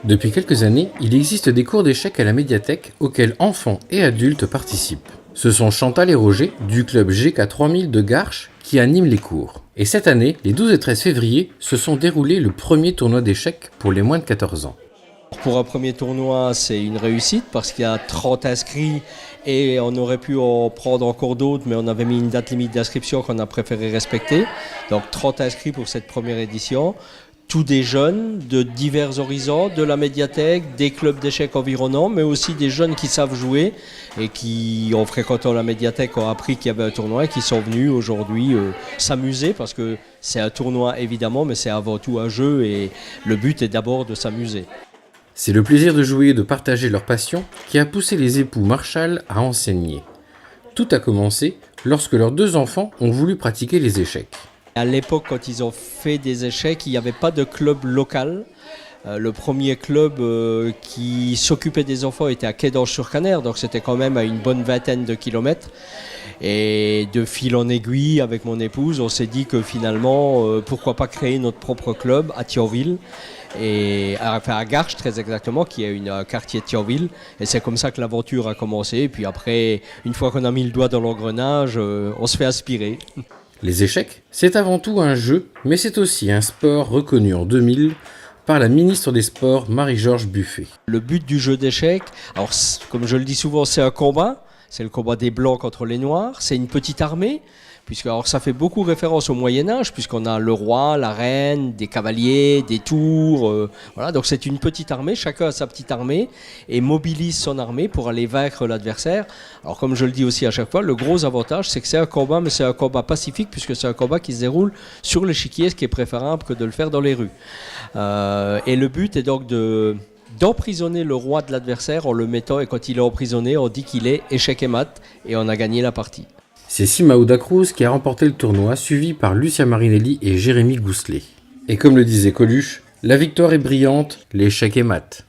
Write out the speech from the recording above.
Depuis quelques années, il existe des cours d'échecs à la médiathèque auxquels enfants et adultes participent. Ce sont Chantal et Roger du club GK3000 de Garches qui animent les cours. Et cette année, les 12 et 13 février, se sont déroulés le premier tournoi d'échecs pour les moins de 14 ans. Pour un premier tournoi, c'est une réussite parce qu'il y a 30 inscrits et on aurait pu en prendre encore d'autres, mais on avait mis une date limite d'inscription qu'on a préféré respecter. Donc 30 inscrits pour cette première édition. Tous des jeunes de divers horizons, de la médiathèque, des clubs d'échecs environnants, mais aussi des jeunes qui savent jouer et qui, en fréquentant la médiathèque, ont appris qu'il y avait un tournoi et qui sont venus aujourd'hui s'amuser parce que c'est un tournoi évidemment, mais c'est avant tout un jeu et le but est d'abord de s'amuser. C'est le plaisir de jouer et de partager leur passion qui a poussé les époux Marchal à enseigner. Tout a commencé lorsque leurs 2 enfants ont voulu pratiquer les échecs. À l'époque, quand ils ont fait des échecs, il n'y avait pas de club local. Le premier club qui s'occupait des enfants était à Quai-d'Ange-sur-Caner, donc c'était quand même à une bonne vingtaine de kilomètres. Et de fil en aiguille, avec mon épouse, on s'est dit que finalement, pourquoi pas créer notre propre club à Thionville, à Garches très exactement, qui est un quartier de Thionville. Et c'est comme ça que l'aventure a commencé. Et puis après, une fois qu'on a mis le doigt dans l'engrenage, on se fait aspirer. Les échecs, c'est avant tout un jeu, mais c'est aussi un sport reconnu en 2000 par la ministre des Sports Marie-Georges Buffet. Le but du jeu d'échecs, alors comme je le dis souvent, c'est un combat. C'est le combat des Blancs contre les Noirs. C'est une petite armée, puisque alors ça fait beaucoup référence au Moyen-Âge, puisqu'on a le roi, la reine, des cavaliers, des tours. Voilà, donc c'est une petite armée. Chacun a sa petite armée et mobilise son armée pour aller vaincre l'adversaire. Alors comme je le dis aussi à chaque fois, le gros avantage, c'est que c'est un combat, mais c'est un combat pacifique, puisque c'est un combat qui se déroule sur l'échiquier, ce qui est préférable que de le faire dans les rues. Et le but est donc d'emprisonner le roi de l'adversaire en le mettant, et quand il est emprisonné, on dit qu'il est échec et mat, et on a gagné la partie. C'est Simaouda Cruz qui a remporté le tournoi, suivi par Lucia Marinelli et Jérémy Gousselet. Et comme le disait Coluche, la victoire est brillante, l'échec est mat.